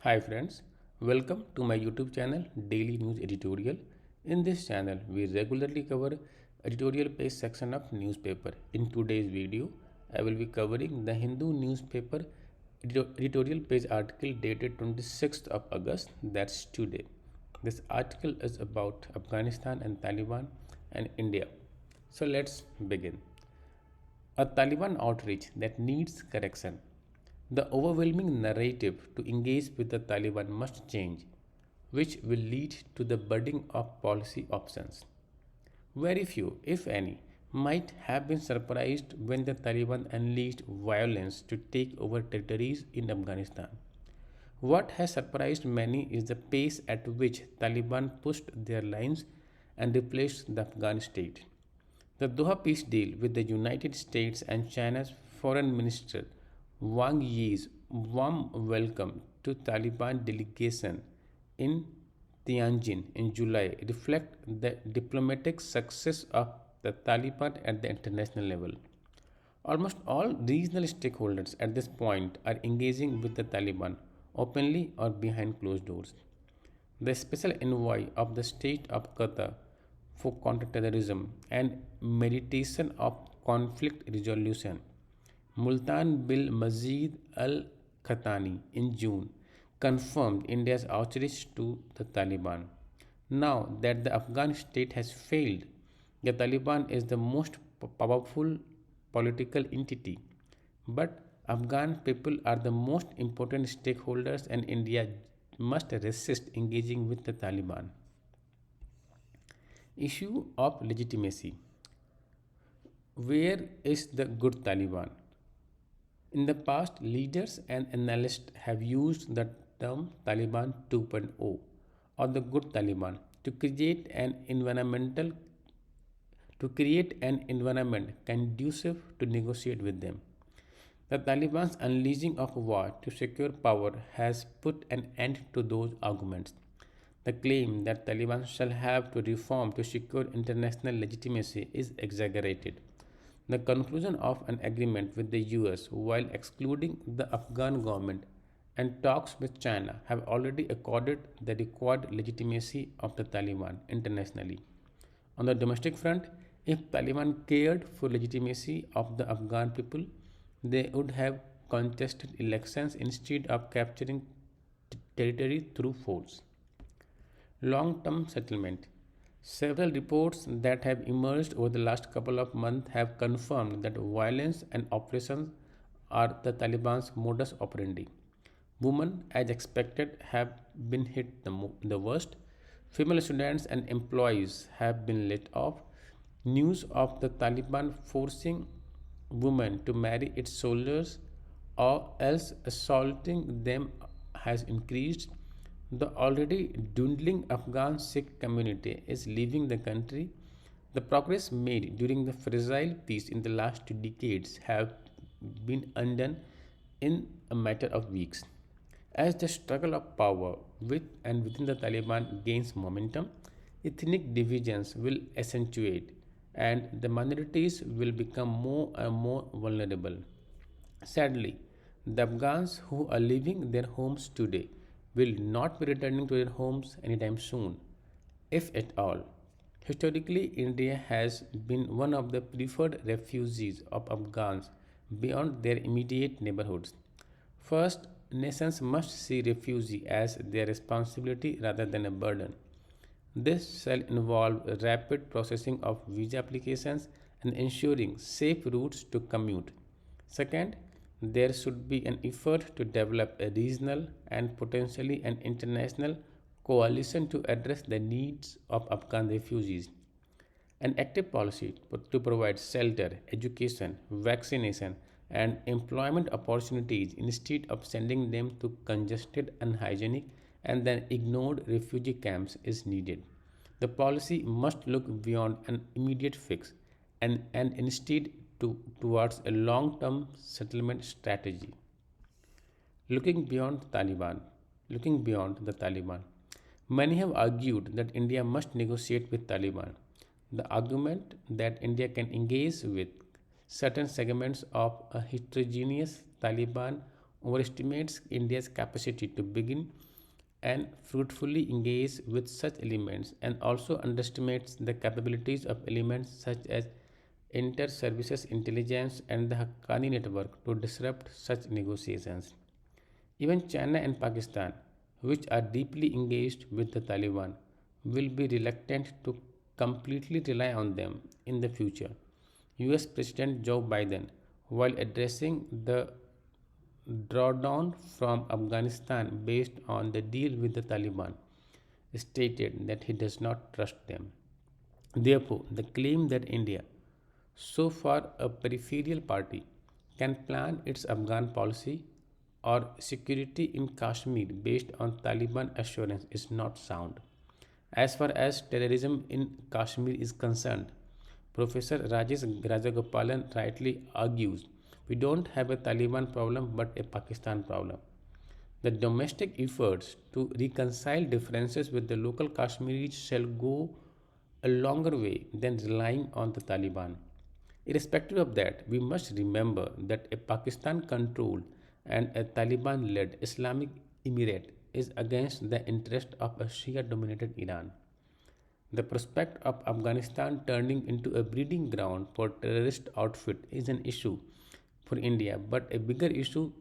Hi friends, welcome to my YouTube channel Daily News Editorial. In this channel, we regularly cover editorial page section of newspaper. In today's video, I will be covering the Hindu newspaper editorial page article dated 26th of August, that's today. This article is about Afghanistan and Taliban and India. So let's begin. A Taliban outreach that needs correction. The overwhelming narrative to engage with the Taliban must change, which will lead to the budding of policy options. Very few, if any, might have been surprised when the Taliban unleashed violence to take over territories in Afghanistan. What has surprised many is the pace at which Taliban pushed their lines and replaced the Afghan state. The Doha peace deal with the United States and China's Foreign Minister Wang Yi's warm welcome to Taliban delegation in Tianjin in July reflect the diplomatic success of the Taliban at the international level. Almost all regional stakeholders at this point are engaging with the Taliban openly or behind closed doors. The special envoy of the state of Qatar for counterterrorism and mediation of conflict resolution, Multan Bil Mazid Al Khatani, in June, confirmed India's outreach to the Taliban. Now that the Afghan state has failed, the Taliban is the most powerful political entity. But Afghan people are the most important stakeholders, and India must resist engaging with the Taliban. Issue of legitimacy. Where is the good Taliban? In the past, leaders and analysts have used the term Taliban 2.0 or the good Taliban to create an environment conducive to negotiate with them. The Taliban's unleashing of war to secure power has put an end to those arguments. The claim that Taliban shall have to reform to secure international legitimacy is exaggerated. The conclusion of an agreement with the US while excluding the Afghan government and talks with China have already accorded the required legitimacy of the Taliban internationally. On the domestic front, if Taliban cared for legitimacy of the Afghan people, they would have contested elections instead of capturing territory through force. Long term settlement. Several reports that have emerged over the last couple of months have confirmed that violence and oppression are the Taliban's modus operandi. Women, as expected, have been hit the worst. Female students and employees have been let off. News of the Taliban forcing women to marry its soldiers or else assaulting them has increased. The already dwindling Afghan Sikh community is leaving the country. The progress made during the fragile peace in the last 2 decades have been undone in a matter of weeks. As the struggle of power with and within the Taliban gains momentum, ethnic divisions will accentuate and the minorities will become more and more vulnerable. Sadly, the Afghans who are leaving their homes today will not be returning to their homes anytime soon, if at all. Historically, India has been one of the preferred refugees of Afghans beyond their immediate neighborhoods. First, nations must see refugee as their responsibility rather than a burden. This shall involve rapid processing of visa applications and ensuring safe routes to commute. Second, there should be an effort to develop a regional and potentially an international coalition to address the needs of Afghan refugees. An active policy to provide shelter, education, vaccination, and employment opportunities instead of sending them to congested, unhygienic, and then ignored refugee camps is needed. The policy must look beyond an immediate fix and instead towards a long term settlement strategy. Looking beyond looking beyond the Taliban, many have argued that India must negotiate with Taliban. The argument that India can engage with certain segments of a heterogeneous Taliban overestimates India's capacity to begin and fruitfully engage with such elements and also underestimates the capabilities of elements such as inter-services intelligence and the Haqqani network to disrupt such negotiations. Even China and Pakistan, which are deeply engaged with the Taliban, will be reluctant to completely rely on them in the future. US President Joe Biden, while addressing the drawdown from Afghanistan based on the deal with the Taliban, stated that he does not trust them. Therefore, the claim that India, so far a peripheral party, can plan its Afghan policy or security in Kashmir based on Taliban assurance is not sound. As far as terrorism in Kashmir is concerned, Professor Rajesh Rajagopalan rightly argues we don't have a Taliban problem but a Pakistan problem. The domestic efforts to reconcile differences with the local Kashmiris shall go a longer way than relying on the Taliban. Irrespective of that, we must remember that a Pakistan controlled and a Taliban led Islamic Emirate is against the interest of a Shia dominated Iran. The prospect of Afghanistan turning into a breeding ground for terrorist outfit is an issue for India, but a bigger issue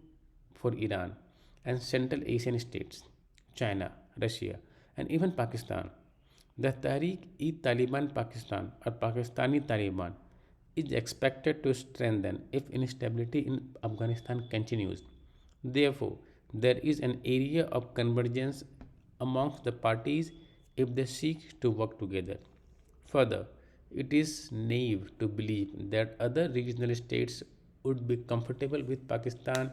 for Iran and Central Asian states, China, Russia, and even Pakistan. The Tehreek-e-Taliban Pakistan or Pakistani Taliban is expected to strengthen if instability in Afghanistan continues. Therefore, there is an area of convergence amongst the parties if they seek to work together. Further, it is naive to believe that other regional states would be comfortable with Pakistan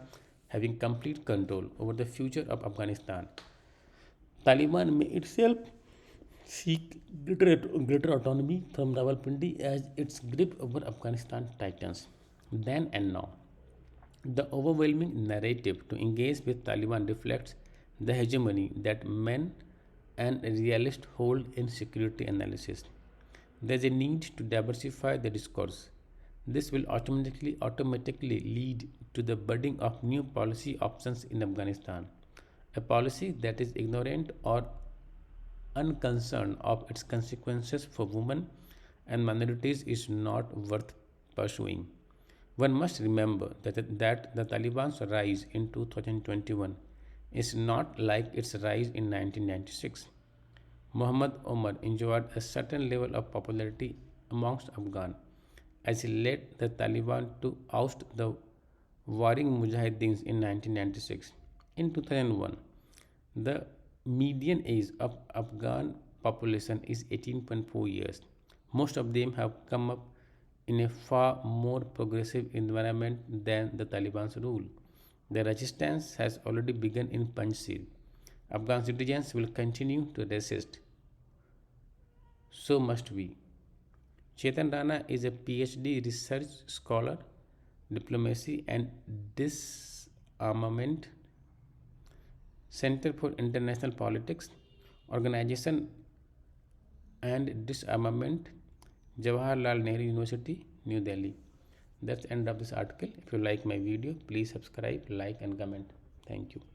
having complete control over the future of Afghanistan. Taliban may itself seek greater autonomy from Rawalpindi as its grip over Afghanistan tightens. Then and now, the overwhelming narrative to engage with Taliban reflects the hegemony that men and realists hold in security analysis. There is a need to diversify the discourse. This will automatically lead to the budding of new policy options in Afghanistan. A policy that is ignorant or unconcerned of its consequences for women and minorities is not worth pursuing. One must remember that the Taliban's rise in 2021 is not like its rise in 1996. Muhammad Omar enjoyed a certain level of popularity amongst Afghan as he led the Taliban to oust the warring Mujahideens in 1996. In 2001, the median age of Afghan population is 18.4 years. Most of them have come up in a far more progressive environment than the Taliban's rule. The resistance has already begun in Panjshir. Afghan citizens will continue to resist. So must we. Chetan Rana is a PhD research scholar, diplomacy and disarmament, Center for International Politics, Organization and Disarmament, Jawaharlal Nehru University, New Delhi. That's the end of this article. If you like my video, please subscribe, like and comment. Thank you.